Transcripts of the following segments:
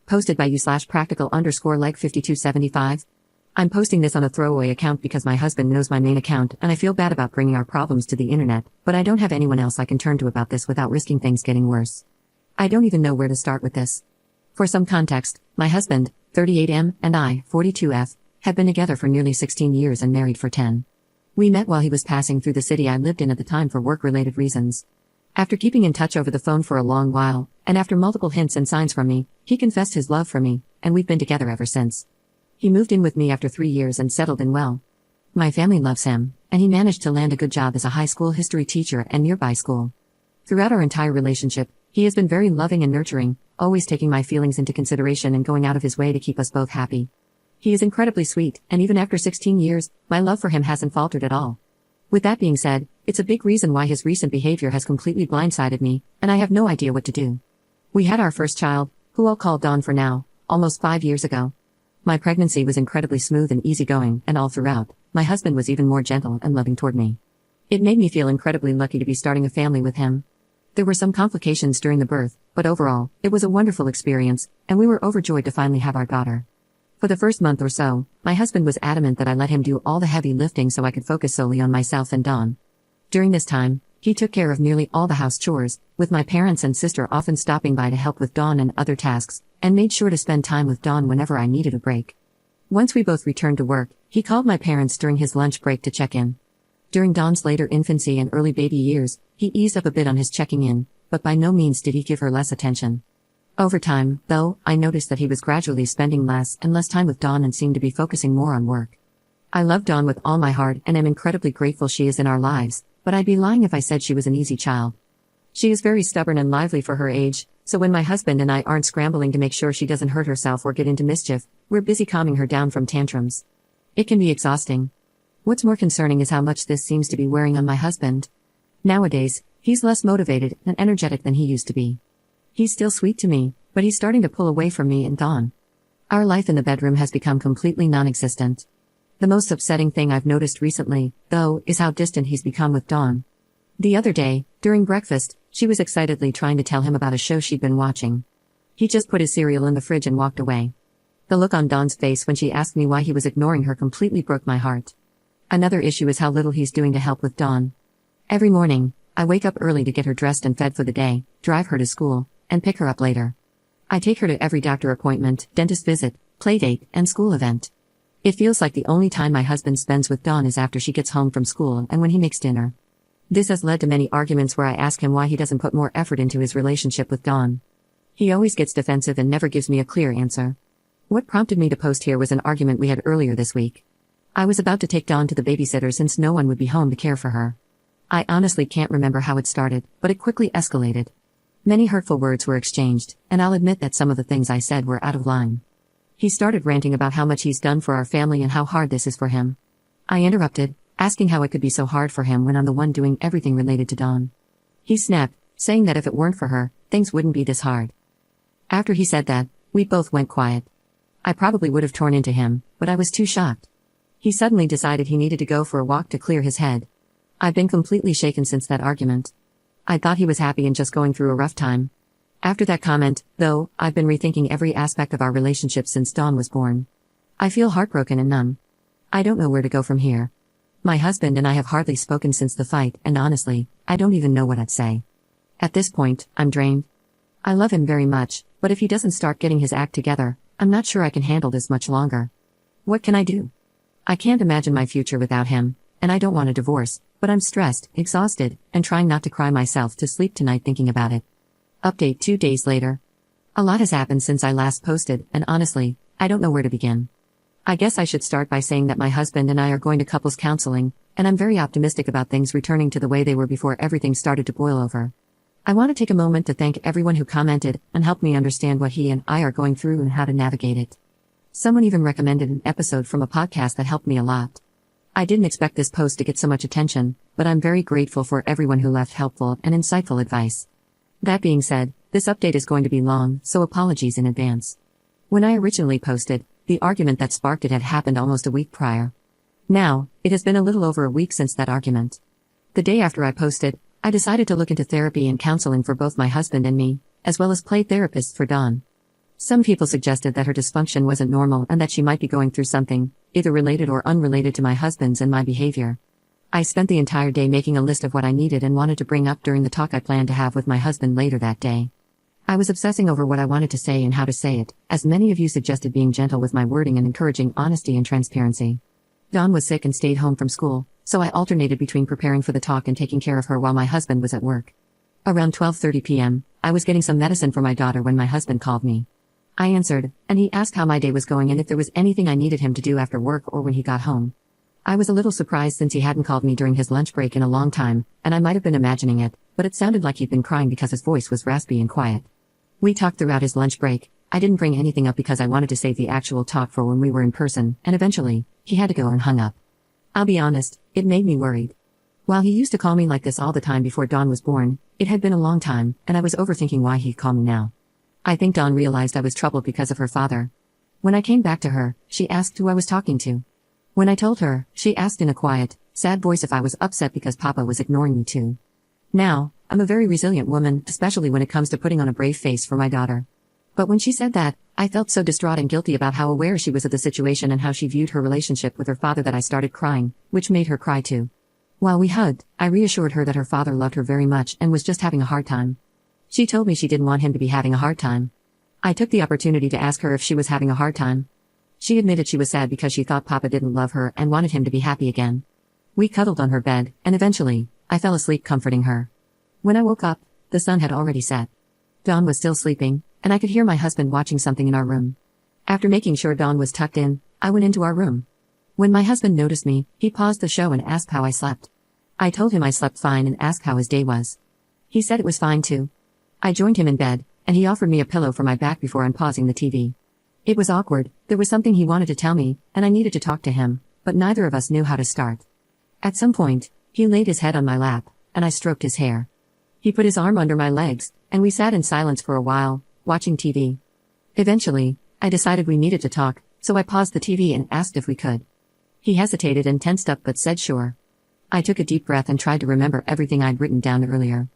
Posted by you/practical_leg5275. I'm posting this on a throwaway account because my husband knows my main account and I feel bad about bringing our problems to the internet, but I don't have anyone else I can turn to about this without risking things getting worse. I don't even know where to start with this. For some context, my husband, 38M, and I, 42F, have been together for nearly 16 years and married for 10. We met while he was passing through the city I lived in at the time for work-related reasons. After keeping in touch over the phone for a long while, and after multiple hints and signs from me, he confessed his love for me, and we've been together ever since. He moved in with me after 3 years and settled in well. My family loves him, and he managed to land a good job as a high school history teacher at a nearby school. Throughout our entire relationship, he has been very loving and nurturing, always taking my feelings into consideration and going out of his way to keep us both happy. He is incredibly sweet, and even after 16 years, my love for him hasn't faltered at all. With that being said, it's a big reason why his recent behavior has completely blindsided me, and I have no idea what to do. We had our first child, who I'll call Dawn for now, almost 5 years ago. My pregnancy was incredibly smooth and easygoing, and all throughout, my husband was even more gentle and loving toward me. It made me feel incredibly lucky to be starting a family with him. There were some complications during the birth, but overall, it was a wonderful experience, and we were overjoyed to finally have our daughter. For the first month or so, my husband was adamant that I let him do all the heavy lifting so I could focus solely on myself and Dawn. During this time, he took care of nearly all the house chores, with my parents and sister often stopping by to help with Dawn and other tasks, and made sure to spend time with Dawn whenever I needed a break. Once we both returned to work, he called my parents during his lunch break to check in. During Dawn's later infancy and early baby years, he eased up a bit on his checking in, but by no means did he give her less attention. Over time, though, I noticed that he was gradually spending less and less time with Dawn and seemed to be focusing more on work. I love Dawn with all my heart and am incredibly grateful she is in our lives, but I'd be lying if I said she was an easy child. She is very stubborn and lively for her age, so when my husband and I aren't scrambling to make sure she doesn't hurt herself or get into mischief, we're busy calming her down from tantrums. It can be exhausting. What's more concerning is how much this seems to be wearing on my husband. Nowadays, he's less motivated and energetic than he used to be. He's still sweet to me, but he's starting to pull away from me and Dawn. Our life in the bedroom has become completely non-existent. The most upsetting thing I've noticed recently, though, is how distant he's become with Dawn. The other day, during breakfast, she was excitedly trying to tell him about a show she'd been watching. He just put his cereal in the fridge and walked away. The look on Dawn's face when she asked me why he was ignoring her completely broke my heart. Another issue is how little he's doing to help with Dawn. Every morning, I wake up early to get her dressed and fed for the day, drive her to school, and pick her up later. I take her to every doctor appointment, dentist visit, play date, and school event. It feels like the only time my husband spends with Dawn is after she gets home from school and when he makes dinner. This has led to many arguments where I ask him why he doesn't put more effort into his relationship with Dawn. He always gets defensive and never gives me a clear answer. What prompted me to post here was an argument we had earlier this week. I was about to take Dawn to the babysitter since no one would be home to care for her. I honestly can't remember how it started, but it quickly escalated. Many hurtful words were exchanged, and I'll admit that some of the things I said were out of line. He started ranting about how much he's done for our family and how hard this is for him. I interrupted, asking how it could be so hard for him when I'm the one doing everything related to Dawn. He snapped, saying that if it weren't for her, things wouldn't be this hard. After he said that, we both went quiet. I probably would have torn into him, but I was too shocked. He suddenly decided he needed to go for a walk to clear his head. I've been completely shaken since that argument. I thought he was happy and just going through a rough time. After that comment, though, I've been rethinking every aspect of our relationship since Dawn was born. I feel heartbroken and numb. I don't know where to go from here. My husband and I have hardly spoken since the fight, and honestly, I don't even know what I'd say. At this point, I'm drained. I love him very much, but if he doesn't start getting his act together, I'm not sure I can handle this much longer. What can I do? I can't imagine my future without him, and I don't want a divorce, but I'm stressed, exhausted, and trying not to cry myself to sleep tonight thinking about it. Update 2 days later. A lot has happened since I last posted, and honestly, I don't know where to begin. I guess I should start by saying that my husband and I are going to couples counseling, and I'm very optimistic about things returning to the way they were before everything started to boil over. I want to take a moment to thank everyone who commented and helped me understand what he and I are going through and how to navigate it. Someone even recommended an episode from a podcast that helped me a lot. I didn't expect this post to get so much attention, but I'm very grateful for everyone who left helpful and insightful advice. That being said, this update is going to be long, so apologies in advance. When I originally posted, the argument that sparked it had happened almost a week prior. Now, it has been a little over a week since that argument. The day after I posted, I decided to look into therapy and counseling for both my husband and me, as well as play therapist for Dawn. Some people suggested that her dysfunction wasn't normal and that she might be going through something, either related or unrelated to my husband's and my behavior. I spent the entire day making a list of what I needed and wanted to bring up during the talk I planned to have with my husband later that day. I was obsessing over what I wanted to say and how to say it, as many of you suggested being gentle with my wording and encouraging honesty and transparency. Dawn was sick and stayed home from school, so I alternated between preparing for the talk and taking care of her while my husband was at work. Around 12:30 p.m., I was getting some medicine for my daughter when my husband called me. I answered, and he asked how my day was going and if there was anything I needed him to do after work or when he got home. I was a little surprised since he hadn't called me during his lunch break in a long time, and I might have been imagining it, but it sounded like he'd been crying because his voice was raspy and quiet. We talked throughout his lunch break. I didn't bring anything up because I wanted to save the actual talk for when we were in person, and eventually, he had to go and hung up. I'll be honest, it made me worried. While he used to call me like this all the time before Dawn was born, it had been a long time, and I was overthinking why he'd call me now. I think Dawn realized I was troubled because of her father. When I came back to her, she asked who I was talking to. When I told her, she asked in a quiet, sad voice if I was upset because Papa was ignoring me too. Now, I'm a very resilient woman, especially when it comes to putting on a brave face for my daughter. But when she said that, I felt so distraught and guilty about how aware she was of the situation and how she viewed her relationship with her father that I started crying, which made her cry too. While we hugged, I reassured her that her father loved her very much and was just having a hard time. She told me she didn't want him to be having a hard time. I took the opportunity to ask her if she was having a hard time. She admitted she was sad because she thought Papa didn't love her and wanted him to be happy again. We cuddled on her bed, and eventually, I fell asleep comforting her. When I woke up, the sun had already set. Dawn was still sleeping, and I could hear my husband watching something in our room. After making sure Dawn was tucked in, I went into our room. When my husband noticed me, he paused the show and asked how I slept. I told him I slept fine and asked how his day was. He said it was fine too. I joined him in bed, and he offered me a pillow for my back before unpausing the TV. It was awkward, there was something he wanted to tell me, and I needed to talk to him, but neither of us knew how to start. At some point, he laid his head on my lap, and I stroked his hair. He put his arm under my legs, and we sat in silence for a while, watching TV. Eventually, I decided we needed to talk, so I paused the TV and asked if we could. He hesitated and tensed up but said sure. I took a deep breath and tried to remember everything I'd written down earlier.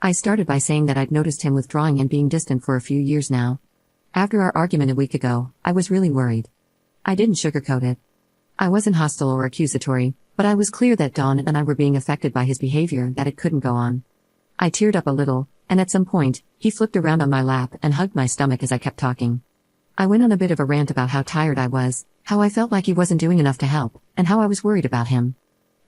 I started by saying that I'd noticed him withdrawing and being distant for a few years now. After our argument a week ago, I was really worried. I didn't sugarcoat it. I wasn't hostile or accusatory, but I was clear that Dawn and I were being affected by his behavior, that it couldn't go on. I teared up a little, and at some point, he flipped around on my lap and hugged my stomach as I kept talking. I went on a bit of a rant about how tired I was, how I felt like he wasn't doing enough to help, and how I was worried about him.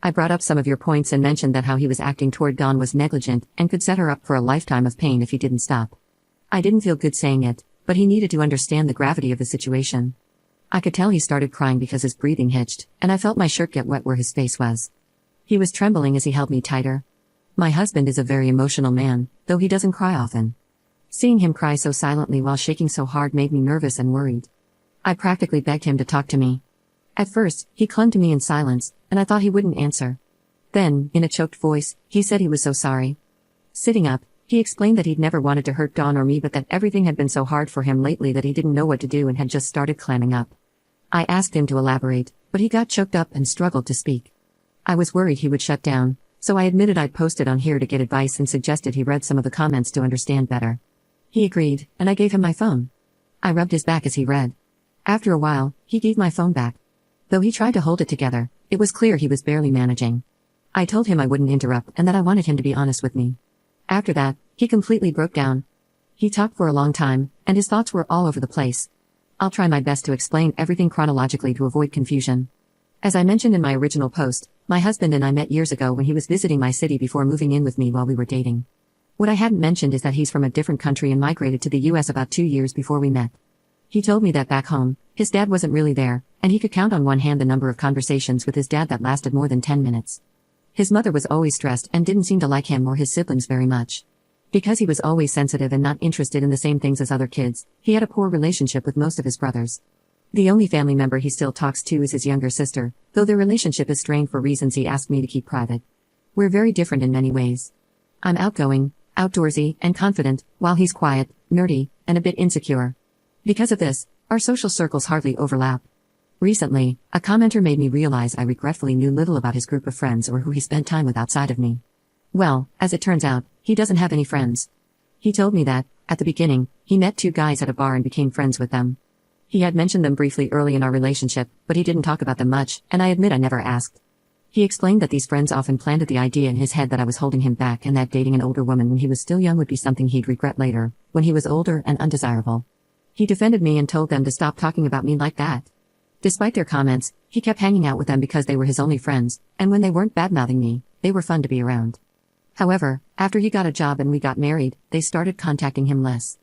I brought up some of your points and mentioned that how he was acting toward Dawn was negligent and could set her up for a lifetime of pain if he didn't stop. I didn't feel good saying it, but he needed to understand the gravity of the situation. I could tell he started crying because his breathing hitched, and I felt my shirt get wet where his face was. He was trembling as he held me tighter. My husband is a very emotional man, though he doesn't cry often. Seeing him cry so silently while shaking so hard made me nervous and worried. I practically begged him to talk to me. At first, he clung to me in silence, and I thought he wouldn't answer. Then, in a choked voice, he said he was so sorry. Sitting up, he explained that he'd never wanted to hurt Dawn or me but that everything had been so hard for him lately that he didn't know what to do and had just started clamming up. I asked him to elaborate, but he got choked up and struggled to speak. I was worried he would shut down, so I admitted I'd posted on here to get advice and suggested he read some of the comments to understand better. He agreed, and I gave him my phone. I rubbed his back as he read. After a while, he gave my phone back. Though he tried to hold it together, it was clear he was barely managing. I told him I wouldn't interrupt and that I wanted him to be honest with me. After that, he completely broke down. He talked for a long time, and his thoughts were all over the place. I'll try my best to explain everything chronologically to avoid confusion. As I mentioned in my original post, my husband and I met years ago when he was visiting my city before moving in with me while we were dating. What I hadn't mentioned is that he's from a different country and migrated to the US about 2 years before we met. He told me that back home, his dad wasn't really there, and he could count on one hand the number of conversations with his dad that lasted more than 10 minutes. His mother was always stressed and didn't seem to like him or his siblings very much. Because he was always sensitive and not interested in the same things as other kids, he had a poor relationship with most of his brothers. The only family member he still talks to is his younger sister, though their relationship is strained for reasons he asked me to keep private. We're very different in many ways. I'm outgoing, outdoorsy, and confident, while he's quiet, nerdy, and a bit insecure. Because of this, our social circles hardly overlap. Recently, a commenter made me realize I regretfully knew little about his group of friends or who he spent time with outside of me. Well, as it turns out, he doesn't have any friends. He told me that, At the beginning, he met two guys at a bar and became friends with them. He had mentioned them briefly early in our relationship, but he didn't talk about them much, and I admit I never asked. He explained that these friends often planted the idea in his head that I was holding him back and that dating an older woman when he was still young would be something he'd regret later, when he was older and undesirable. He defended me and told them to stop talking about me like that. Despite their comments, he kept hanging out with them because they were his only friends, and when they weren't badmouthing me, they were fun to be around. However, after he got a job and we got married, they started contacting him less.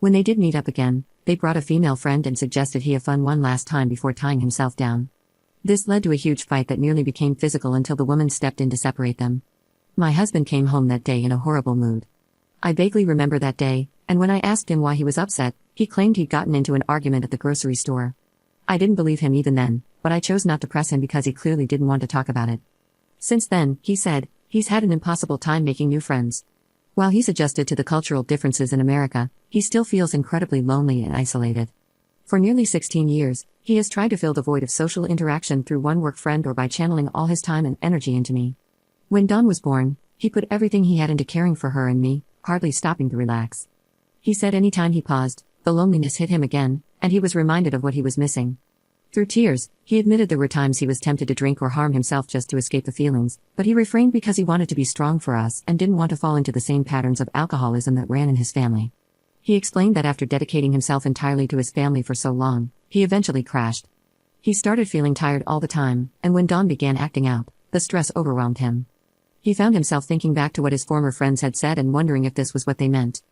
When they did meet up again, they brought a female friend and suggested he have fun one last time before tying himself down. This led to a huge fight that nearly became physical until the woman stepped in to separate them. My husband came home that day in a horrible mood. I vaguely remember that day, and when I asked him why he was upset, he claimed he'd gotten into an argument at the grocery store. I didn't believe him even then, but I chose not to press him because he clearly didn't want to talk about it. Since then, he said, he's had an impossible time making new friends. While he's adjusted to the cultural differences in America, he still feels incredibly lonely and isolated. For nearly 16 years, he has tried to fill the void of social interaction through one work friend or by channeling all his time and energy into me. When Dawn was born, he put everything he had into caring for her and me, hardly stopping to relax. He said anytime he paused, the loneliness hit him again, and he was reminded of what he was missing. Through tears, he admitted there were times he was tempted to drink or harm himself just to escape the feelings, but he refrained because he wanted to be strong for us and didn't want to fall into the same patterns of alcoholism that ran in his family. He explained that after dedicating himself entirely to his family for so long, he eventually crashed. He started feeling tired all the time, and when Dawn began acting out, the stress overwhelmed him. He found himself thinking back to what his former friends had said and wondering if this was what they meant.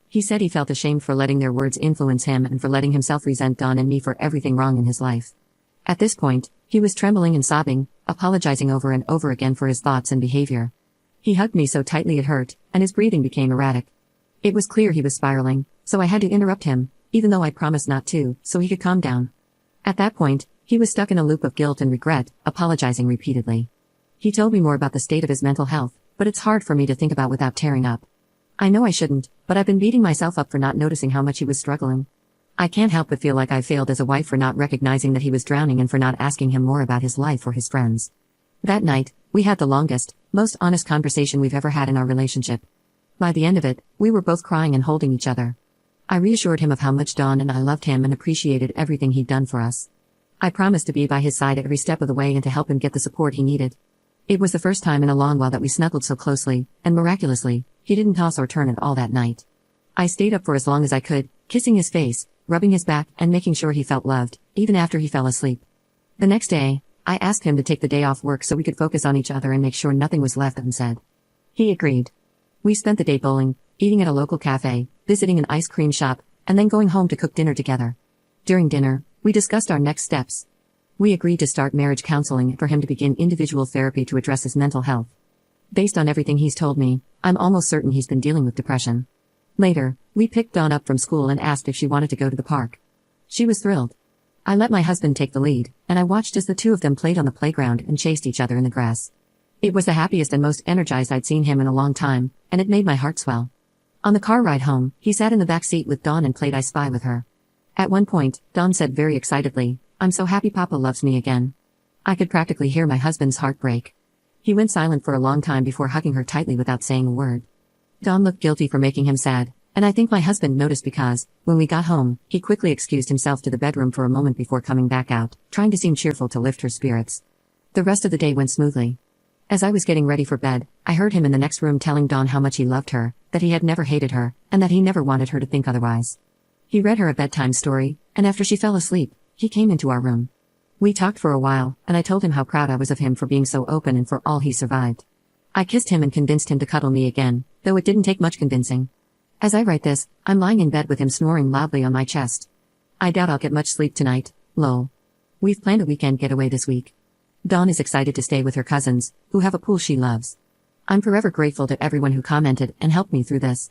He said he felt ashamed for letting their words influence him and for letting himself resent Dawn and me for everything wrong in his life. At this point, he was trembling and sobbing, apologizing over and over again for his thoughts and behavior. He hugged me so tightly it hurt, and his breathing became erratic. It was clear he was spiraling, so I had to interrupt him, even though I promised not to, so he could calm down. At that point, he was stuck in a loop of guilt and regret, apologizing repeatedly. He told me more about the state of his mental health, but it's hard for me to think about without tearing up. I know I shouldn't, but I've been beating myself up for not noticing how much he was struggling. I can't help but feel like I failed as a wife for not recognizing that he was drowning and for not asking him more about his life or his friends. That night, we had the longest, most honest conversation we've ever had in our relationship. By the end of it, we were both crying and holding each other. I reassured him of how much Dawn and I loved him and appreciated everything he'd done for us. I promised to be by his side every step of the way and to help him get the support he needed. It was the first time in a long while that we snuggled so closely, and miraculously, he didn't toss or turn at all that night. I stayed up for as long as I could, kissing his face, rubbing his back, and making sure he felt loved, even after he fell asleep. The next day, I asked him to take the day off work so we could focus on each other and make sure nothing was left unsaid. He agreed. We spent the day bowling, eating at a local cafe, visiting an ice cream shop, and then going home to cook dinner together. During dinner, we discussed our next steps. We agreed to start marriage counseling and for him to begin individual therapy to address his mental health. Based on everything he's told me, I'm almost certain he's been dealing with depression. Later, we picked Dawn up from school and asked if she wanted to go to the park. She was thrilled. I let my husband take the lead, and I watched as the two of them played on the playground and chased each other in the grass. It was the happiest and most energized I'd seen him in a long time, and it made my heart swell. On the car ride home, he sat in the back seat with Dawn and played I Spy with her. At one point, Dawn said very excitedly, "I'm so happy Papa loves me again." I could practically hear my husband's heart break. He went silent for a long time before hugging her tightly without saying a word. Dawn looked guilty for making him sad, and I think my husband noticed because, when we got home, he quickly excused himself to the bedroom for a moment before coming back out, trying to seem cheerful to lift her spirits. The rest of the day went smoothly. As I was getting ready for bed, I heard him in the next room telling Dawn how much he loved her, that he had never hated her, and that he never wanted her to think otherwise. He read her a bedtime story, and after she fell asleep, he came into our room. We talked for a while, and I told him how proud I was of him for being so open and for all he survived. I kissed him and convinced him to cuddle me again, though it didn't take much convincing. As I write this, I'm lying in bed with him snoring loudly on my chest. I doubt I'll get much sleep tonight, lol. We've planned a weekend getaway this week. Dawn is excited to stay with her cousins, who have a pool she loves. I'm forever grateful to everyone who commented and helped me through this.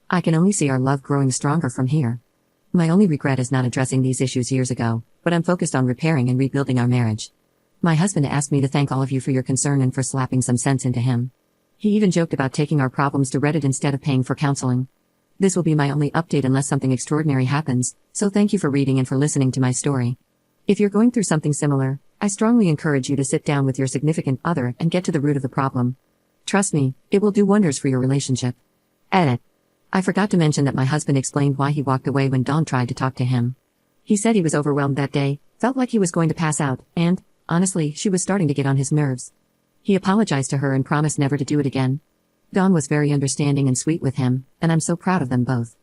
I can only see our love growing stronger from here. My only regret is not addressing these issues years ago, but I'm focused on repairing and rebuilding our marriage. My husband asked me to thank all of you for your concern and for slapping some sense into him. He even joked about taking our problems to Reddit instead of paying for counseling. This will be my only update unless something extraordinary happens, so thank you for reading and for listening to my story. If you're going through something similar, I strongly encourage you to sit down with your significant other and get to the root of the problem. Trust me, it will do wonders for your relationship. Edit. I forgot to mention that my husband explained why he walked away when Dawn tried to talk to him. He said he was overwhelmed that day, felt like he was going to pass out, and, honestly, she was starting to get on his nerves. He apologized to her and promised never to do it again. Dawn was very understanding and sweet with him, and I'm so proud of them both.